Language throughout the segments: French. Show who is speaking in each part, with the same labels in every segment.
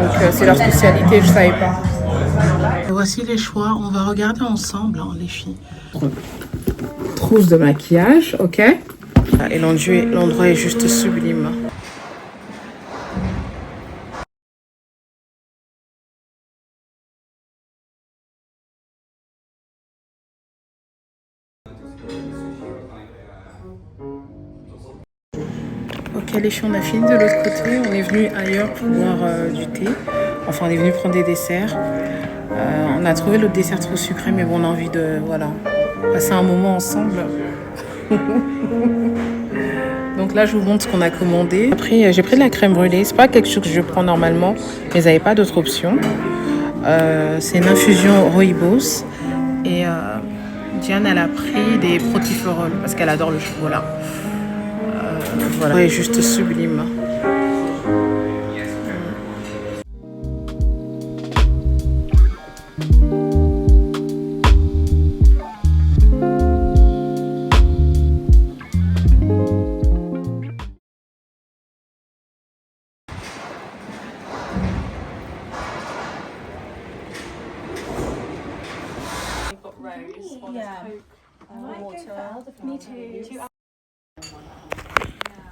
Speaker 1: Donc c'est leur spécialité, je savais pas. Et voici les choix, on va regarder ensemble hein, les filles. Trousse de maquillage, ok. Et l'endroit est juste sublime. Ok les filles, on a fini de l'autre côté, on est venu ailleurs pour boire du thé. Enfin on est venu prendre des desserts. On a trouvé l'autre dessert trop sucré mais bon on a envie de voilà, passer un moment ensemble. Donc là je vous montre ce qu'on a commandé. Après j'ai pris de la crème brûlée, c'est pas quelque chose que je prends normalement mais ils n'avaient pas d'autre option. C'est une infusion rooibos et Diane elle a pris des protiflorol parce qu'elle adore le chocolat. Voilà, c'est juste sublime.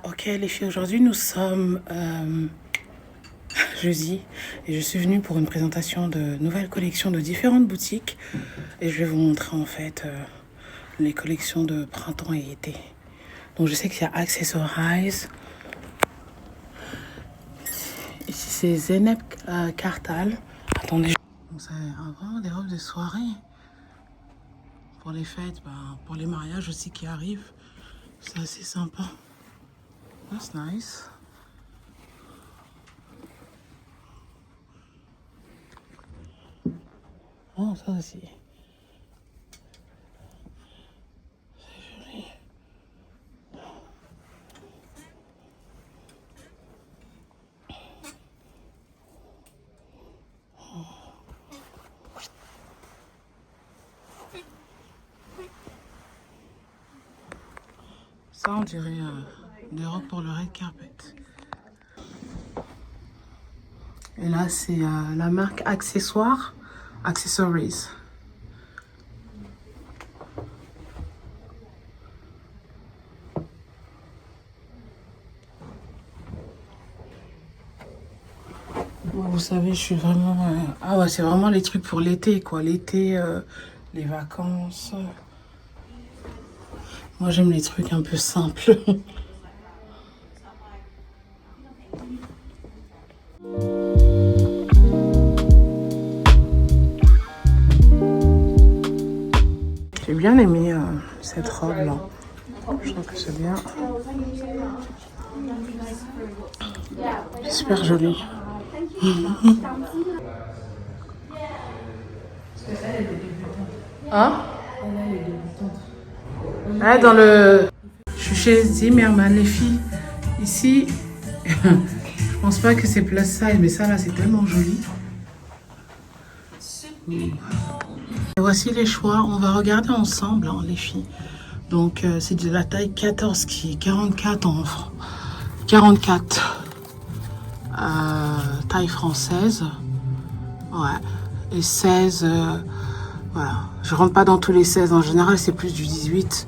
Speaker 1: Ok les filles, aujourd'hui nous sommes jeudi et je suis venue pour une présentation de nouvelles collections de différentes boutiques et je vais vous montrer en fait les collections de printemps et été. Donc je sais qu'il y a Accessorize. Ici c'est Zenep Kartal. Attendez. Donc ça a vraiment des robes de soirée. Pour les fêtes, pour les mariages aussi qui arrivent. C'est assez sympa. That's nice. Oh, ça aussi. C'est joli. Ça, on dirait des robes pour le red carpet. Et là, c'est la marque Accessories. Moi, vous savez, je suis vraiment... Ah ouais, c'est vraiment les trucs pour l'été, quoi. L'été, les vacances. Moi, j'aime les trucs un peu simples. J'ai bien aimé cette robe-là. Je trouve que c'est bien. Super joli. Hein? Ah, dans le... Je suis chez Zimmermann, les filles. Ici, je pense pas que c'est plus size, mais ça là, c'est tellement joli. Et voici les choix. On va regarder ensemble, hein, les filles. Donc, c'est de la taille 14 qui est 44 en francs. 44. Taille française. Ouais. Et 16... voilà. Je rentre pas dans tous les 16. En général, c'est plus du 18.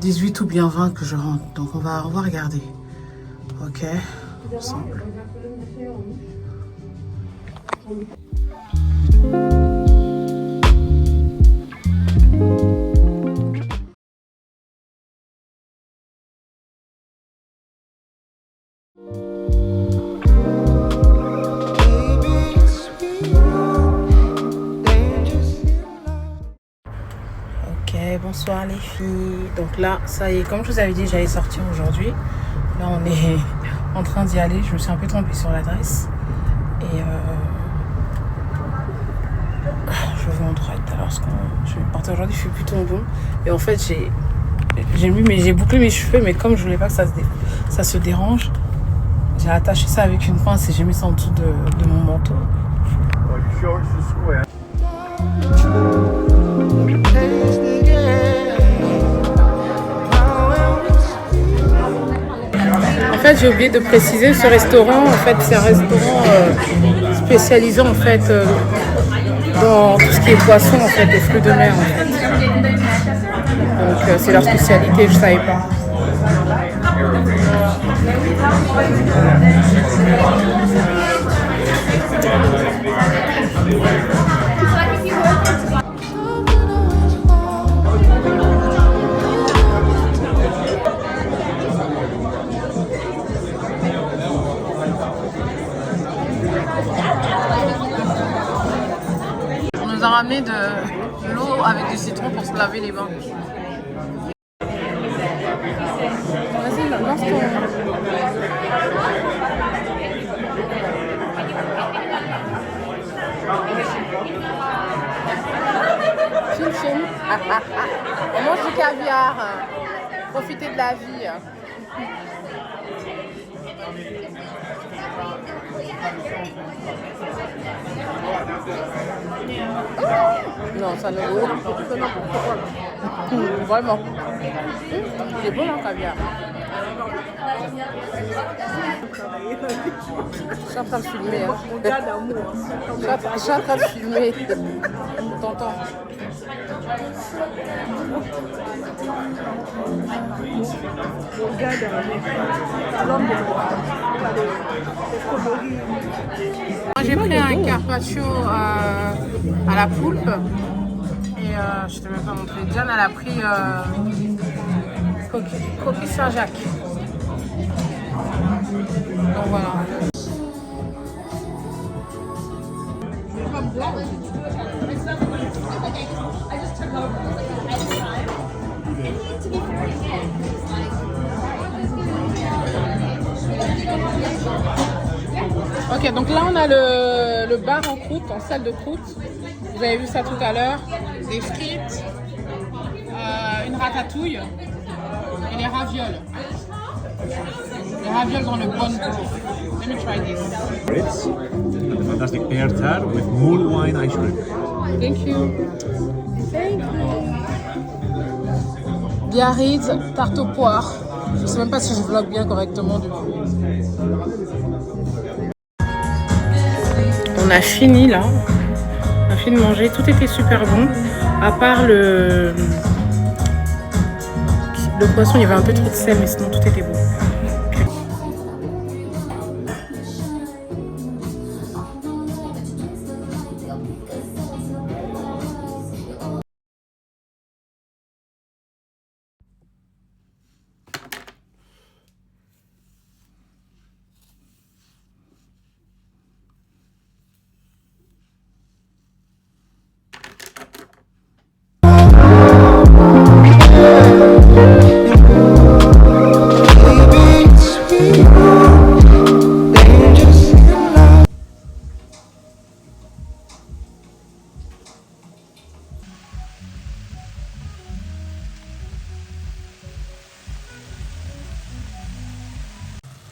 Speaker 1: 18 ou bien 20 que je rentre. Donc, on va regarder. Ok. Ensemble. Bonsoir les filles. Donc là, ça y est, comme je vous avais dit, j'allais sortir aujourd'hui. Là, on est en train d'y aller. Je me suis un peu trompée sur l'adresse. Et je vous montrerai tout à l'heure ce qu'on... Je vais partir aujourd'hui, il fait plutôt bon. Et en fait, j'ai bouclé mes cheveux, mais comme je voulais pas que ça se dérange, j'ai attaché ça avec une pince et j'ai mis ça en dessous de mon manteau. En fait, j'ai oublié de préciser, ce restaurant, en fait, c'est un restaurant spécialisé, en fait, dans tout ce qui est poisson, en fait, et fruits de mer, en fait. Donc, c'est leur spécialité, je savais pas. On nous a ramené de l'eau avec du citron pour se laver les mains. Vas-y, lance ton... Chim chim. On mange du caviar. Profitez de la vie. Non, ça ne vaut vraiment. C'est bon le caviar. Je suis en train de filmer. Hein. Je suis en train de filmer. T'entends? Moi j'ai pris un carpaccio à la poulpe et je t'ai même pas montré. Diane elle a pris coquille Saint-Jacques. Donc voilà. Ok, donc là on a le bar en croûte, en salle de croûte. Vous avez vu ça tout à l'heure. Des frites, une ratatouille et les ravioles. Les ravioles dans le bon goût. Let me try this.
Speaker 2: Ritz and the fantastic pear tart with mulled wine ice cream.
Speaker 1: Thank you. Thank you. Biarritz, tarte aux poires. Je sais même pas si je vlog bien correctement du coup. On a fini là. On a fini de manger. Tout était super bon. À part le poisson, il y avait un peu trop de sel, mais sinon tout était bon.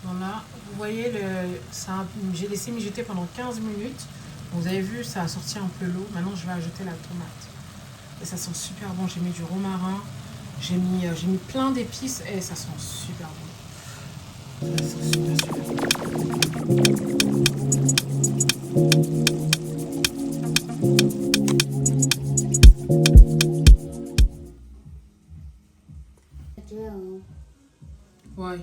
Speaker 1: Voilà, vous voyez, j'ai laissé mijoter pendant 15 minutes. Vous avez vu, ça a sorti un peu l'eau. Maintenant, je vais ajouter la tomate. Et ça sent super bon. J'ai mis du romarin, j'ai mis plein d'épices et ça sent super bon. Ça sent super, super bon. Ouais.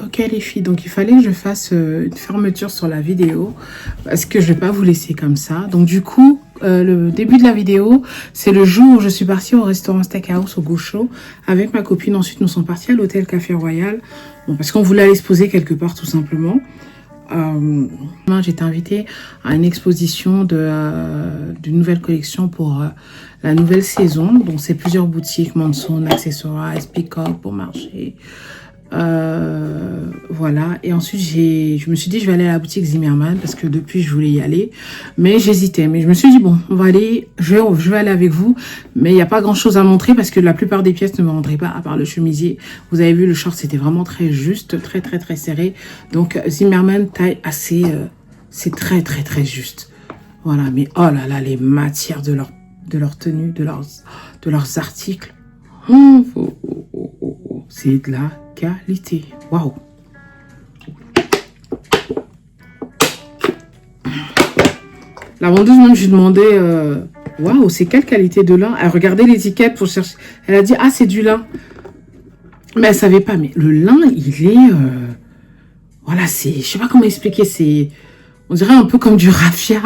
Speaker 1: Ok les filles, donc il fallait que je fasse une fermeture sur la vidéo parce que je vais pas vous laisser comme ça. Donc du coup, le début de la vidéo, c'est le jour où je suis partie au restaurant Steakhouse au Gaucho avec ma copine. Ensuite, nous sommes partis à l'hôtel Café Royal, bon, parce qu'on voulait aller se poser quelque part tout simplement. J'étais invitée à une exposition d'une nouvelle collection pour la nouvelle saison. Donc c'est plusieurs boutiques, Monsoon, Accessoires, Peacock, Bon Marché. Voilà. Et ensuite, je me suis dit, je vais aller à la boutique Zimmermann parce que depuis, je voulais y aller. Mais j'hésitais. Mais je me suis dit, bon, on va aller, je vais aller avec vous. Mais il n'y a pas grand chose à montrer parce que la plupart des pièces ne me rendraient pas à part le chemisier. Vous avez vu, le short, c'était vraiment très juste, très, très, très serré. Donc, Zimmermann, taille assez, c'est très, très, très juste. Voilà. Mais oh là là, les matières de leur tenue, de leurs articles. C'est de la qualité. Waouh. La vendeuse, même, je lui demandais, waouh, c'est quelle qualité de lin? Elle regardait l'étiquette pour chercher. Elle a dit, ah, c'est du lin. Mais elle savait pas. Mais le lin, il est, voilà, c'est, je sais pas comment expliquer. C'est, on dirait un peu comme du raffia.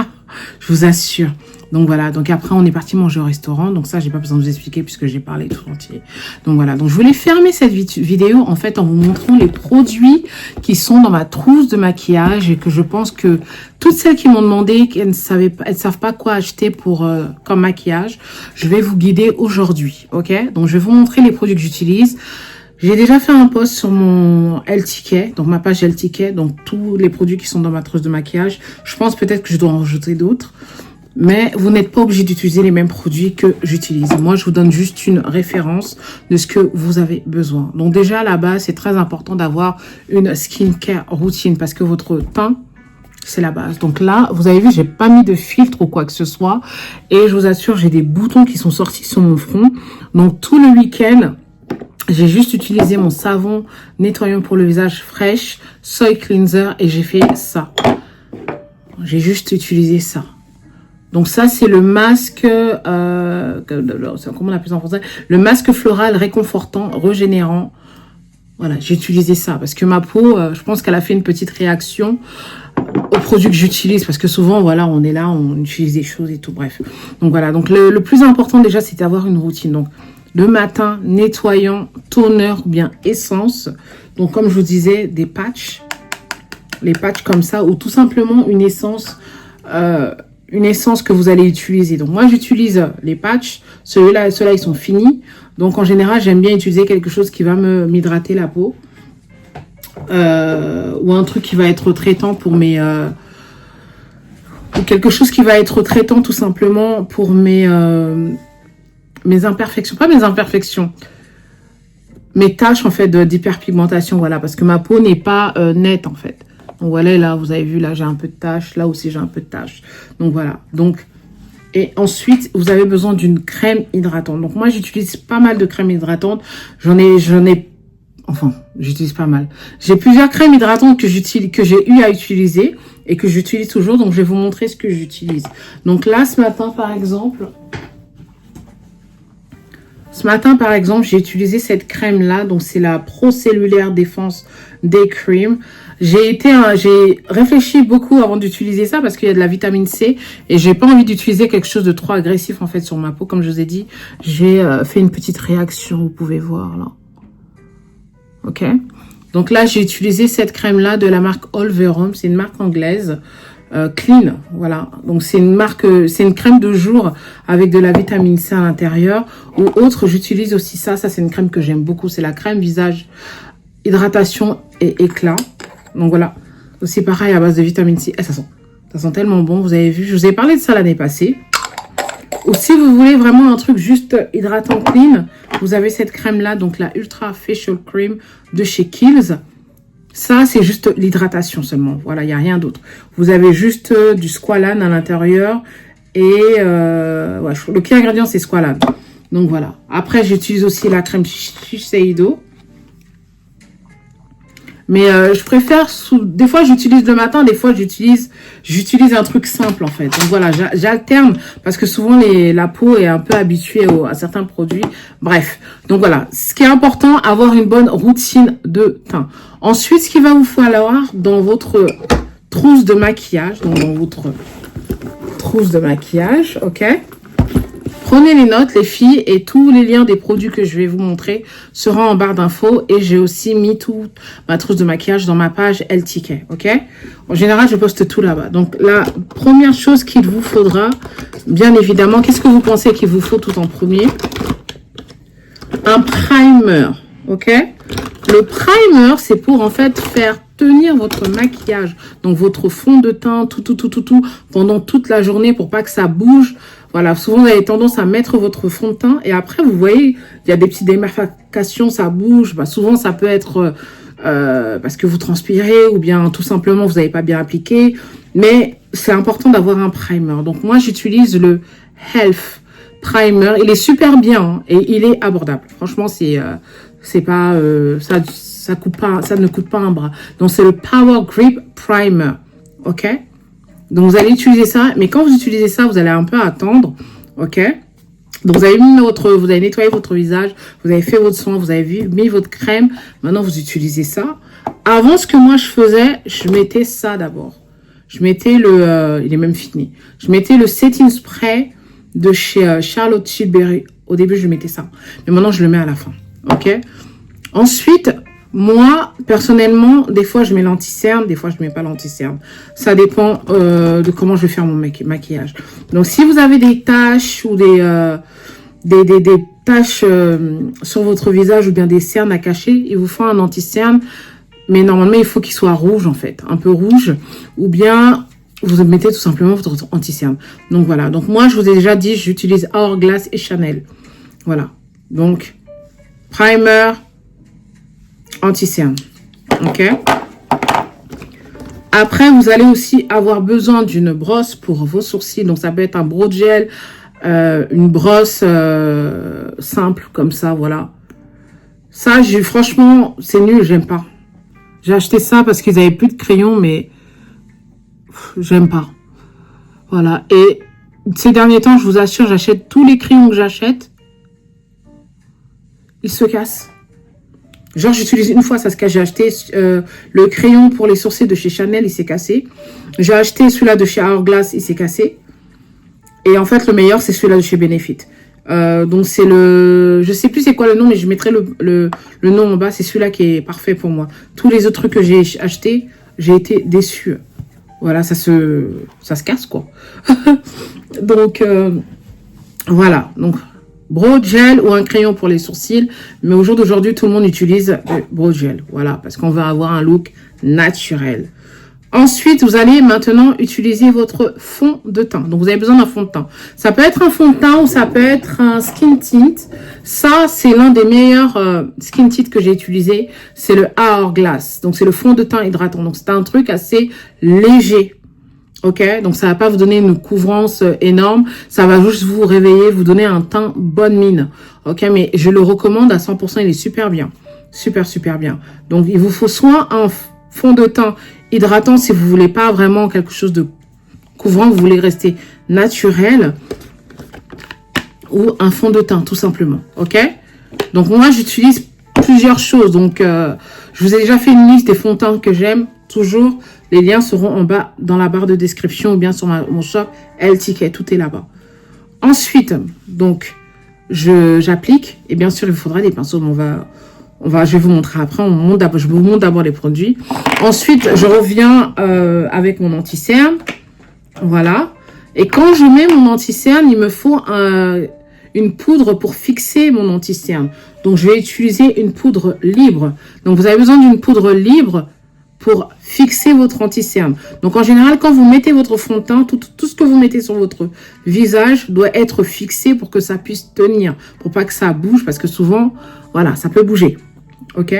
Speaker 1: Je vous assure. Donc voilà, donc après on est parti manger au restaurant. Donc ça, j'ai pas besoin de vous expliquer puisque j'ai parlé tout entier. Donc voilà, donc je voulais fermer cette vidéo en fait en vous montrant les produits qui sont dans ma trousse de maquillage et que je pense que toutes celles qui m'ont demandé qu'elles ne savent pas quoi acheter pour comme maquillage, je vais vous guider aujourd'hui, ok? Donc je vais vous montrer les produits que j'utilise. J'ai déjà fait un post sur mon LTK, donc ma page LTK, donc tous les produits qui sont dans ma trousse de maquillage. Je pense peut-être que je dois en rajouter d'autres. Mais vous n'êtes pas obligé d'utiliser les mêmes produits que j'utilise. Moi, je vous donne juste une référence de ce que vous avez besoin. Donc déjà, à la base, c'est très important d'avoir une skincare routine parce que votre teint, c'est la base. Donc là, vous avez vu, j'ai pas mis de filtre ou quoi que ce soit. Et je vous assure, j'ai des boutons qui sont sortis sur mon front. Donc tout le week-end, j'ai juste utilisé mon savon nettoyant pour le visage Fresh Soy Cleanser et j'ai fait ça. J'ai juste utilisé ça. Donc ça, c'est le masque, comment on appelle ça en français? Le masque floral réconfortant, régénérant. Voilà, j'ai utilisé ça parce que ma peau, je pense qu'elle a fait une petite réaction aux produits que j'utilise. Parce que souvent, voilà, on est là, on utilise des choses et tout, bref. Donc voilà, donc le plus important déjà, c'est d'avoir une routine. Donc le matin, nettoyant, toner ou bien essence. Donc comme je vous disais, des patchs. Les patchs comme ça ou tout simplement une essence que vous allez utiliser. Donc moi j'utilise les patchs, ceux-là ils sont finis. Donc en général j'aime bien utiliser quelque chose qui va m'hydrater la peau ou un truc qui va être traitant pour mes ou quelque chose qui va être traitant tout simplement pour mes imperfections, pas mes imperfections, mes taches en fait d'hyperpigmentation, voilà, parce que ma peau n'est pas nette en fait. Donc voilà, là, vous avez vu, là, j'ai un peu de taches. Là aussi, j'ai un peu de taches. Donc voilà. Donc, et ensuite, vous avez besoin d'une crème hydratante. Donc moi, j'utilise pas mal de crèmes hydratantes. Enfin, j'utilise pas mal. J'ai plusieurs crèmes hydratantes que j'ai eu à utiliser et que j'utilise toujours. Donc je vais vous montrer ce que j'utilise. Donc là, ce matin, par exemple, j'ai utilisé cette crème-là. Donc c'est la Pro Cellulaire Défense Day Cream. J'ai réfléchi beaucoup avant d'utiliser ça parce qu'il y a de la vitamine C et j'ai pas envie d'utiliser quelque chose de trop agressif en fait sur ma peau. Comme je vous ai dit, j'ai fait une petite réaction, vous pouvez voir là. Ok. Donc là, j'ai utilisé cette crème là de la marque Olverum, c'est une marque anglaise. Clean, voilà. Donc c'est une crème de jour avec de la vitamine C à l'intérieur. Ou autre, j'utilise aussi ça. Ça c'est une crème que j'aime beaucoup. C'est la crème visage hydratation et éclat. Donc voilà, aussi pareil à base de vitamine C. Ça sent tellement bon, vous avez vu. Je vous ai parlé de ça l'année passée. Ou si vous voulez vraiment un truc juste hydratant clean, vous avez cette crème là, donc la Ultra Facial Cream de chez Kiehl's. Ça, c'est juste l'hydratation seulement. Voilà, il n'y a rien d'autre. Vous avez juste du squalane à l'intérieur. Et ouais, le pire ingrédient, c'est squalane. Donc voilà. Après, j'utilise aussi la crème Shiseido. Mais je préfère, des fois j'utilise le matin, des fois j'utilise un truc simple en fait. Donc voilà, j'alterne parce que souvent la peau est un peu habituée à certains produits. Bref, donc voilà, ce qui est important, avoir une bonne routine de teint. Ensuite, ce qu'il va vous falloir dans votre trousse de maquillage, ok? Prenez les notes, les filles, et tous les liens des produits que je vais vous montrer seront en barre d'infos. Et j'ai aussi mis toute ma trousse de maquillage dans ma page LTK, ok? En général, je poste tout là-bas. Donc, la première chose qu'il vous faudra, bien évidemment, qu'est-ce que vous pensez qu'il vous faut tout en premier? Un primer, ok? Le primer, c'est pour en fait faire tenir votre maquillage. Donc votre fond de teint, tout, pendant toute la journée pour pas que ça bouge. Voilà, souvent vous avez tendance à mettre votre fond de teint et après vous voyez, il y a des petites démarcations, ça bouge. Bah, souvent ça peut être parce que vous transpirez ou bien tout simplement vous n'avez pas bien appliqué. Mais c'est important d'avoir un primer. Donc moi j'utilise le Health Primer. Il est super bien hein, et il est abordable. Franchement c'est pas ça coupe pas, ça ne coûte pas un bras. Donc c'est le Power Grip Primer, ok. Donc vous allez utiliser ça, mais quand vous utilisez ça, vous allez un peu attendre, ok. Donc vous avez vous avez nettoyé votre visage, vous avez fait votre soin, vous avez mis votre crème. Maintenant vous utilisez ça. Avant ce que moi je faisais, je mettais ça d'abord. Je mettais il est même fini. Je mettais le setting spray de chez Charlotte Tilbury. Au début je mettais ça, mais maintenant je le mets à la fin, ok. Ensuite, moi, personnellement, des fois, je mets l'anti-cerne, des fois, je mets pas l'anti-cerne. Ça dépend de comment je vais faire mon maquillage. Donc, si vous avez des taches ou des taches sur votre visage ou bien des cernes à cacher, il vous faut un anti-cerne. Mais normalement, il faut qu'il soit rouge, en fait. Un peu rouge. Ou bien, vous mettez tout simplement votre anti-cerne. Donc, voilà. Donc, moi, je vous ai déjà dit, j'utilise Hourglass et Chanel. Voilà. Donc, primer, anti-cerne, ok. Après, vous allez aussi avoir besoin d'une brosse pour vos sourcils. Donc, ça peut être un brow gel, une brosse simple comme ça, voilà. Ça, franchement, c'est nul, j'aime pas. J'ai acheté ça parce qu'ils avaient plus de crayons, mais j'aime pas. Voilà. Et ces derniers temps, je vous assure, j'achète tous les crayons que j'achète, ils se cassent. Genre, j'utilise une fois, ça se casse. J'ai acheté le crayon pour les sourcils de chez Chanel, il s'est cassé. J'ai acheté celui-là de chez Hourglass, il s'est cassé. Et en fait, le meilleur, c'est celui-là de chez Benefit. Donc, c'est je sais plus c'est quoi le nom, mais je mettrai le nom en bas. C'est celui-là qui est parfait pour moi. Tous les autres trucs que j'ai achetés, j'ai été déçue. Voilà, ça se casse, quoi. Donc, voilà. Donc, brow gel ou un crayon pour les sourcils. Mais au jour d'aujourd'hui, tout le monde utilise le brow gel. Voilà, parce qu'on va avoir un look naturel. Ensuite, vous allez maintenant utiliser votre fond de teint. Donc, vous avez besoin d'un fond de teint. Ça peut être un fond de teint ou ça peut être un skin tint. Ça, c'est l'un des meilleurs skin tint que j'ai utilisé. C'est le Hourglass. Donc, c'est le fond de teint hydratant. Donc, c'est un truc assez léger. Ok, donc ça va pas vous donner une couvrance énorme, ça va juste vous réveiller, vous donner un teint bonne mine. Ok, mais je le recommande à 100%, il est super bien, super bien. Donc il vous faut soit un fond de teint hydratant si vous voulez pas vraiment quelque chose de couvrant, vous voulez rester naturel, ou un fond de teint tout simplement. Ok, donc moi j'utilise plusieurs choses, donc je vous ai déjà fait une liste des fonds de teint que j'aime. Toujours, les liens seront en bas dans la barre de description ou bien sur mon shop LTK. Tout est là-bas. Ensuite, donc, j'applique. Et bien sûr, il vous faudra des pinceaux. Je vais vous montrer après. Je vous montre d'abord les produits. Ensuite, je reviens avec mon anti-cerne. Voilà. Et quand je mets mon anti-cerne, il me faut une poudre pour fixer mon anti-cerne. Donc, je vais utiliser une poudre libre. Donc, vous avez besoin d'une poudre libre pour fixer votre anti-cerne. Donc, en général, quand vous mettez votre fond de teint, tout ce que vous mettez sur votre visage doit être fixé pour que ça puisse tenir, pour pas que ça bouge, parce que souvent, voilà, ça peut bouger. Ok?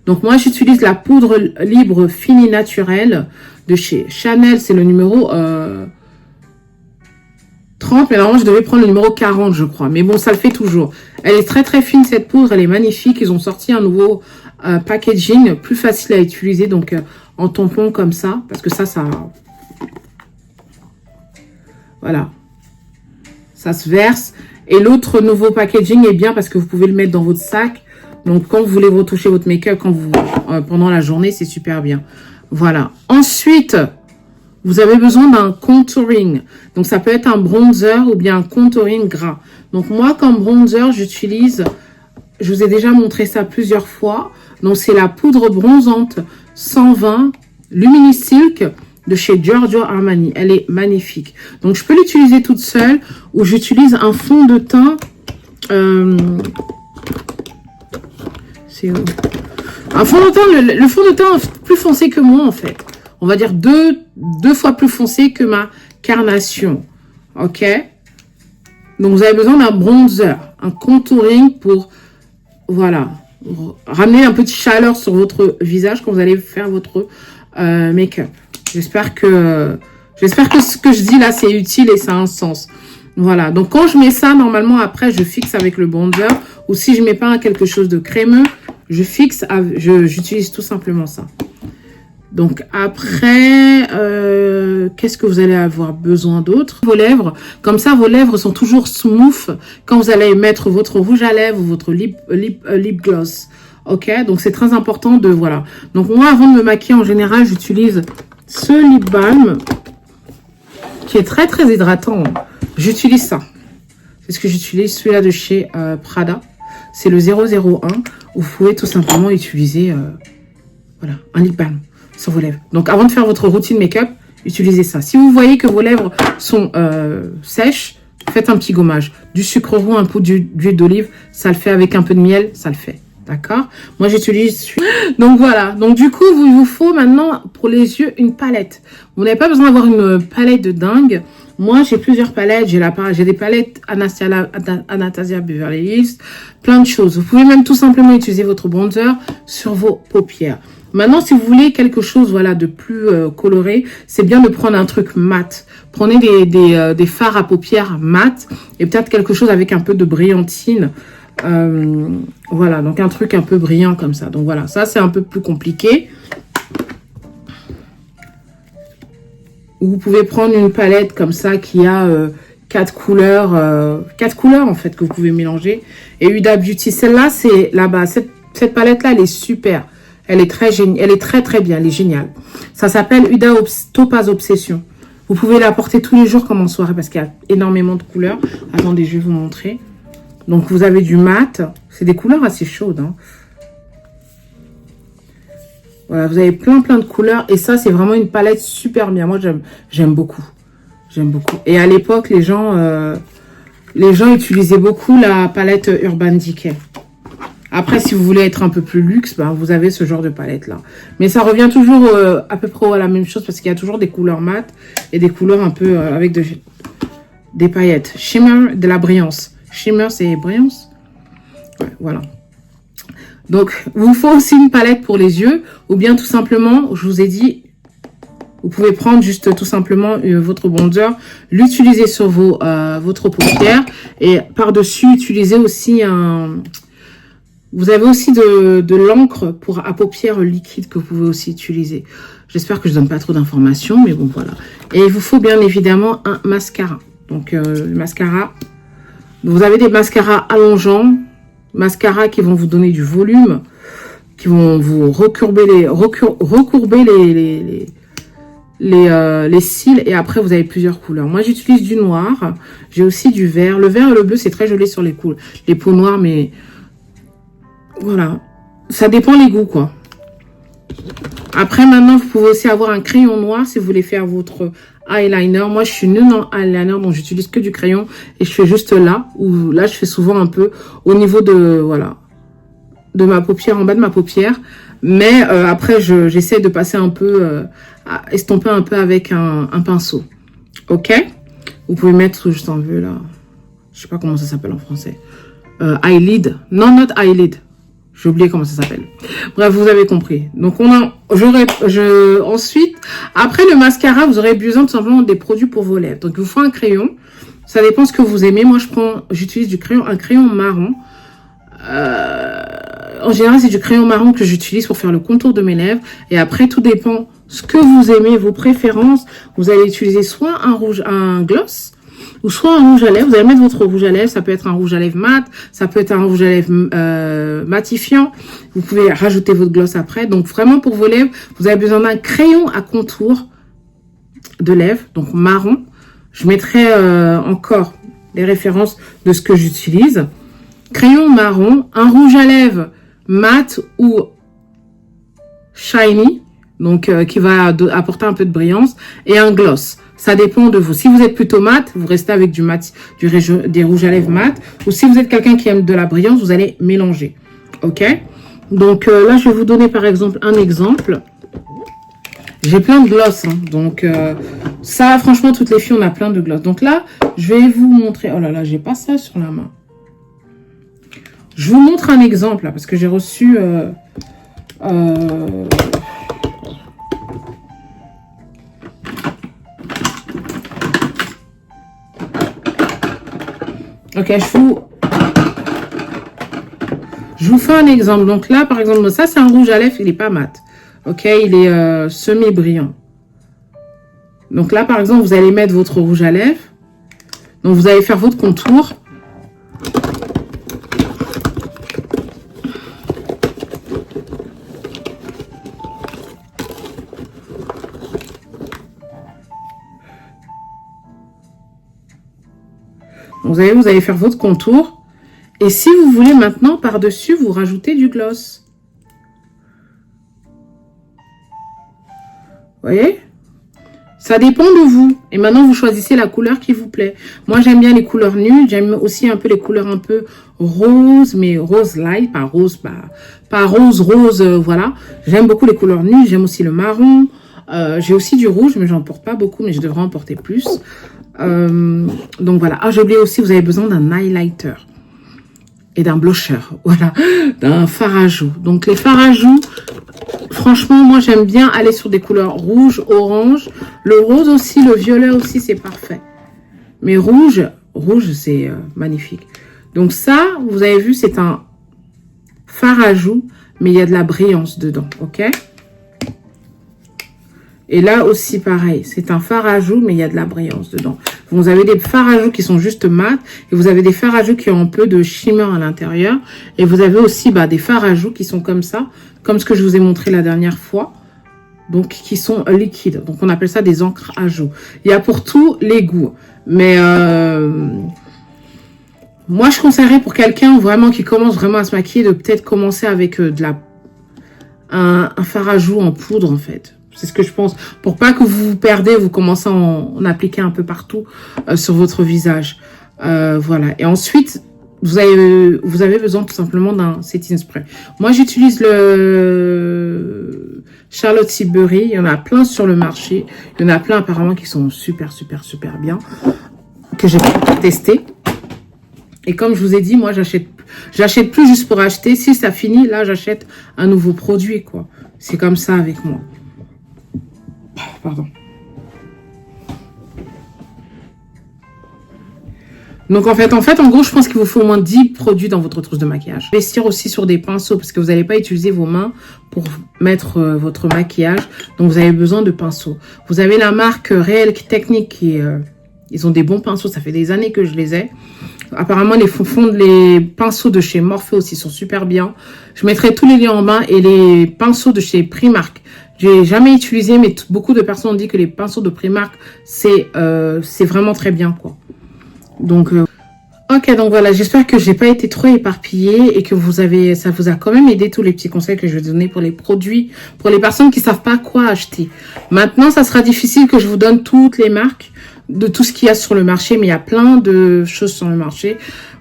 Speaker 1: Donc, moi, j'utilise la poudre libre finie naturelle de chez Chanel. C'est le numéro 30, mais normalement, je devais prendre le numéro 40, je crois. Mais bon, ça le fait toujours. Elle est très, très fine, cette poudre. Elle est magnifique. Ils ont sorti un nouveau packaging plus facile à utiliser, donc en tampon comme ça, parce que ça voilà, ça se verse. Et l'autre nouveau packaging est bien parce que vous pouvez le mettre dans votre sac, donc quand vous voulez retoucher votre make-up pendant la journée, c'est super bien. Voilà. Ensuite, vous avez besoin d'un contouring, donc ça peut être un bronzer ou bien un contouring gras. Donc moi, comme bronzer, j'utilise, je vous ai déjà montré ça plusieurs fois. Donc, c'est la poudre bronzante 120 Luminissilk de chez Giorgio Armani. Elle est magnifique. Donc, je peux l'utiliser toute seule ou j'utilise un fond de teint. C'est où? Un fond de teint, le fond de teint plus foncé que moi, en fait. On va dire deux fois plus foncé que ma carnation. Ok? Donc, vous avez besoin d'un bronzer, un contouring pour, voilà, ramener un peu de chaleur sur votre visage quand vous allez faire votre make-up. J'espère que ce que je dis là, c'est utile et ça a un sens. Voilà. Donc, quand je mets ça, normalement, après, je fixe avec le bronzer. Ou si je mets pas quelque chose de crémeux, je fixe, j'utilise tout simplement ça. Donc après, qu'est-ce que vous allez avoir besoin d'autre? Vos lèvres, comme ça vos lèvres sont toujours smooth quand vous allez mettre votre rouge à lèvres ou votre lip gloss. Ok, donc c'est très important de, voilà. Donc moi, avant de me maquiller, en général, j'utilise ce lip balm qui est très très hydratant. J'utilise ça. C'est ce que j'utilise, celui-là de chez Prada. C'est le 001. Où vous pouvez tout simplement utiliser voilà, un lip balm sur vos lèvres. Donc, avant de faire votre routine make-up, utilisez ça. Si vous voyez que vos lèvres sont sèches, faites un petit gommage. Du sucre roux, un peu d'huile d'olive, ça le fait. Avec un peu de miel, ça le fait. D'accord? Moi, j'utilise... Donc, voilà. Donc, du coup, il vous faut maintenant, pour les yeux, une palette. Vous n'avez pas besoin d'avoir une palette de dingue. Moi, j'ai plusieurs palettes. J'ai des palettes Anastasia Beverly Hills. Plein de choses. Vous pouvez même tout simplement utiliser votre bronzer sur vos paupières. Maintenant, si vous voulez quelque chose, voilà, de plus coloré, c'est bien de prendre un truc mat. Prenez des fards à paupières mat et peut-être quelque chose avec un peu de brillantine. Voilà, donc un truc un peu brillant comme ça. Donc voilà, ça c'est un peu plus compliqué. Vous pouvez prendre une palette comme ça qui a 4 couleurs en fait que vous pouvez mélanger. Et Huda Beauty, celle-là c'est là-bas. Cette palette-là, elle est super. Elle est très très bien, elle est géniale. Ça s'appelle Huda Topaz Obsession. Vous pouvez la porter tous les jours comme en soirée parce qu'il y a énormément de couleurs. Attendez, je vais vous montrer. Donc, vous avez du mat. C'est des couleurs assez chaudes. Hein. Voilà, vous avez plein de couleurs. Et ça, c'est vraiment une palette super bien. Moi, j'aime beaucoup. J'aime beaucoup. Et à l'époque, les gens utilisaient beaucoup la palette Urban Decay. Après, si vous voulez être un peu plus luxe, ben, vous avez ce genre de palette-là. Mais ça revient toujours à peu près à la même chose parce qu'il y a toujours des couleurs mat et des couleurs un peu avec des paillettes. Shimmer, de la brillance. Shimmer, c'est brillance. Ouais, voilà. Donc, il vous faut aussi une palette pour les yeux. Ou bien, tout simplement, je vous ai dit, vous pouvez prendre juste tout simplement votre bronzer, l'utiliser sur votre paupière. Et par-dessus, utiliser aussi un... Vous avez aussi de l'encre à paupières liquide que vous pouvez aussi utiliser. J'espère que je ne donne pas trop d'informations, mais bon, voilà. Et il vous faut bien évidemment un mascara. Donc, le mascara... Vous avez des mascaras allongeants, mascaras qui vont vous donner du volume, qui vont vous recourber les cils. Et après, vous avez plusieurs couleurs. Moi, j'utilise du noir. J'ai aussi du vert. Le vert et le bleu, c'est très joli sur les peaux noires, mais... Voilà, ça dépend les goûts, quoi. Après, maintenant, vous pouvez aussi avoir un crayon noir si vous voulez faire votre eyeliner. Moi, je suis nulle en eyeliner, donc j'utilise que du crayon. Et je fais juste là, ou là, je fais souvent un peu au niveau de, voilà, de ma paupière, en bas de ma paupière. Mais après, j'essaie de passer un peu, à estomper un peu avec un pinceau. Ok? Vous pouvez mettre juste en vue, là. Je sais pas comment ça s'appelle en français. Eyelid. Non, not eyelid. J'ai oublié comment ça s'appelle. Bref, vous avez compris. Donc, ensuite, après le mascara, vous aurez besoin tout simplement des produits pour vos lèvres. Donc, il vous faut un crayon. Ça dépend ce que vous aimez. Moi, j'utilise un crayon marron. En général, c'est du crayon marron que j'utilise pour faire le contour de mes lèvres. Et après, tout dépend ce que vous aimez, vos préférences. Vous allez utiliser soit un gloss, ou soit un rouge à lèvres. Vous allez mettre votre rouge à lèvres. Ça peut être un rouge à lèvres mat. Ça peut être un rouge à lèvres matifiant. Vous pouvez rajouter votre gloss après. Donc, vraiment, pour vos lèvres, vous avez besoin d'un crayon à contour de lèvres. Donc, marron. Je mettrai encore les références de ce que j'utilise. Crayon marron. Un rouge à lèvres mat ou shiny. Donc, qui va apporter un peu de brillance. Et un gloss. Ça dépend de vous. Si vous êtes plutôt mat, vous restez avec des rouges à lèvres mat. Ou si vous êtes quelqu'un qui aime de la brillance, vous allez mélanger. Ok? Donc là, je vais vous donner par exemple un exemple. J'ai plein de gloss, hein. Donc ça, franchement, toutes les filles, on a plein de gloss. Donc là, je vais vous montrer. Oh là là, j'ai pas ça sur la main. Je vous montre un exemple là, parce que j'ai reçu. Ok, je vous fais un exemple. Donc là, par exemple, ça, c'est un rouge à lèvres, il n'est pas mat. Ok, il est semi-brillant. Donc là, par exemple, vous allez mettre votre rouge à lèvres. Donc, vous allez faire votre contour. Vous allez faire votre contour. Et si vous voulez maintenant, par-dessus, vous rajoutez du gloss. Vous voyez? Ça dépend de vous. Et maintenant, vous choisissez la couleur qui vous plaît. Moi, j'aime bien les couleurs nudes. J'aime aussi un peu les couleurs un peu rose, mais rose light, pas rose, pas rose, voilà. J'aime beaucoup les couleurs nudes. J'aime aussi le marron. J'ai aussi du rouge, mais j'en porte pas beaucoup, mais je devrais en porter plus. Donc voilà. Ah, j'ai oublié aussi, vous avez besoin d'un highlighter et d'un blusher, voilà, d'un fard à joues. Donc les fards à joues, franchement, moi j'aime bien aller sur des couleurs rouge, orange, le rose aussi, le violet aussi, c'est parfait. Mais rouge c'est magnifique. Donc ça, vous avez vu, c'est un fard à joues, mais il y a de la brillance dedans, ok? Et là aussi, pareil, c'est un fard à joues, mais il y a de la brillance dedans. Vous avez des fards à joues qui sont juste mat, et vous avez des fards à joues qui ont un peu de shimmer à l'intérieur. Et vous avez aussi des fards à joues qui sont comme ça, comme ce que je vous ai montré la dernière fois, donc qui sont liquides. Donc on appelle ça des encres à joues. Il y a pour tous les goûts. Mais moi, je conseillerais pour quelqu'un vraiment qui commence vraiment à se maquiller, de peut-être commencer avec un fard à joues en poudre, en fait. C'est ce que je pense. Pour pas que vous vous perdez, vous commencez à en appliquer un peu partout sur votre visage. Voilà. Et ensuite, vous avez besoin tout simplement d'un setting spray. Moi, j'utilise le Charlotte Tilbury. Il y en a plein sur le marché. Il y en a plein apparemment qui sont super, super, super bien. Que j'ai testé. Et comme je vous ai dit, moi, j'achète plus juste pour acheter. Si ça finit, là, j'achète un nouveau produit, quoi. C'est comme ça avec moi. Pardon. Donc, en fait, en gros, je pense qu'il vous faut au moins 10 produits dans votre trousse de maquillage. Investir aussi sur des pinceaux parce que vous n'allez pas utiliser vos mains pour mettre votre maquillage. Donc, vous avez besoin de pinceaux. Vous avez la marque Real Technique qui ils ont des bons pinceaux. Ça fait des années que je les ai. Apparemment, les pinceaux de chez Morphe aussi sont super bien. Je mettrai tous les liens en bas et les pinceaux de chez Primark. J'ai jamais utilisé, mais beaucoup de personnes ont dit que les pinceaux de Primark, c'est vraiment très bien, quoi. Donc, ok, donc voilà, j'espère que j'ai pas été trop éparpillée et que ça vous a quand même aidé tous les petits conseils que je vais donner pour les produits, pour les personnes qui savent pas quoi acheter. Maintenant, ça sera difficile que je vous donne toutes les marques de tout ce qu'il y a sur le marché, mais il y a plein de choses sur le marché.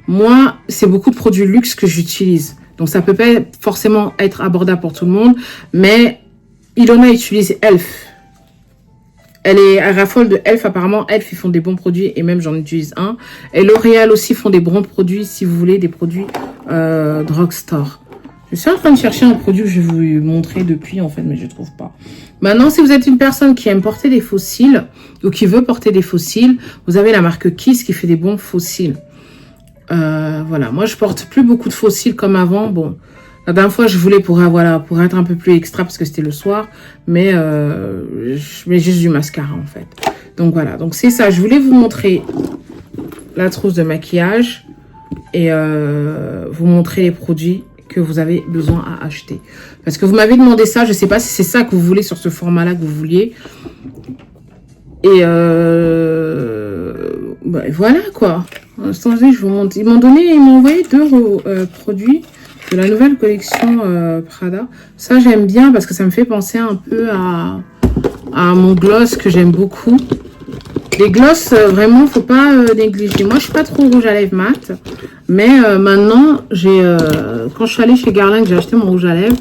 Speaker 1: Moi, c'est beaucoup de produits luxe que j'utilise. Donc, ça peut pas forcément être abordable pour tout le monde, mais Ilona utilise Elf. Elle raffole de Elf. Apparemment, Elf, ils font des bons produits. Et même, j'en utilise un. Et L'Oréal aussi font des bons produits. Si vous voulez, des produits drugstore. Je suis en train de chercher un produit que je vais vous montrer depuis, en fait. Mais je ne trouve pas. Maintenant, si vous êtes une personne qui aime porter des faux cils. Ou qui veut porter des faux cils. Vous avez la marque Kiss qui fait des bons faux cils. Voilà. Moi, je porte plus beaucoup de faux cils comme avant. Bon. La dernière fois, je voulais pour être un peu plus extra parce que c'était le soir. Mais je mets juste du mascara en fait. Donc voilà, donc c'est ça. Je voulais vous montrer la trousse de maquillage et vous montrer les produits que vous avez besoin à acheter. Parce que vous m'avez demandé ça. Je ne sais pas si c'est ça que vous voulez sur ce format-là que vous vouliez. Et voilà quoi. Attendez, je vous montre. Ils m'ont envoyé 2 produits de la nouvelle collection Prada. Ça, j'aime bien parce que ça me fait penser un peu à mon gloss que j'aime beaucoup. Les gloss, vraiment, faut pas négliger. Moi, je suis pas trop rouge à lèvres mat. Mais maintenant, quand je suis allée chez Guerlain, j'ai acheté mon rouge à lèvres.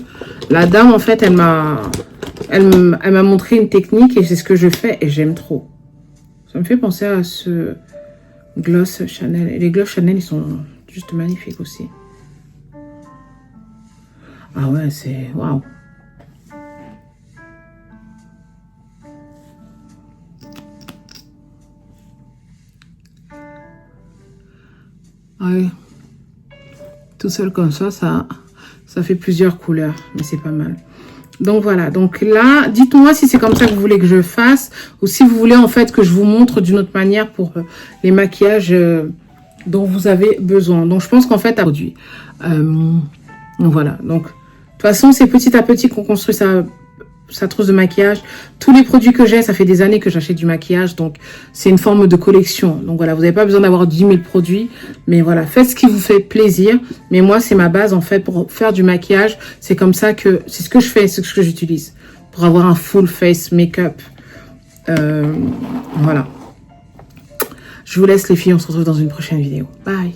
Speaker 1: La dame, en fait, elle m'a montré une technique et c'est ce que je fais et j'aime trop. Ça me fait penser à ce gloss Chanel. Et les gloss Chanel, ils sont juste magnifiques aussi. Ah ouais, c'est... Waouh. Ouais. Tout seul comme ça fait plusieurs couleurs. Mais c'est pas mal. Donc voilà, donc là, dites-moi si c'est comme ça que vous voulez que je fasse ou si vous voulez en fait que je vous montre d'une autre manière pour les maquillages dont vous avez besoin. Donc je pense qu'en fait, à produit. Donc voilà, donc de toute façon, c'est petit à petit qu'on construit sa trousse de maquillage. Tous les produits que j'ai, ça fait des années que j'achète du maquillage, donc c'est une forme de collection. Donc voilà, vous n'avez pas besoin d'avoir 10 000 produits, mais voilà, faites ce qui vous fait plaisir. Mais moi, c'est ma base en fait pour faire du maquillage. C'est comme ça que, c'est ce que je fais, c'est ce que j'utilise pour avoir un full face make-up. Voilà. Je vous laisse les filles, on se retrouve dans une prochaine vidéo. Bye.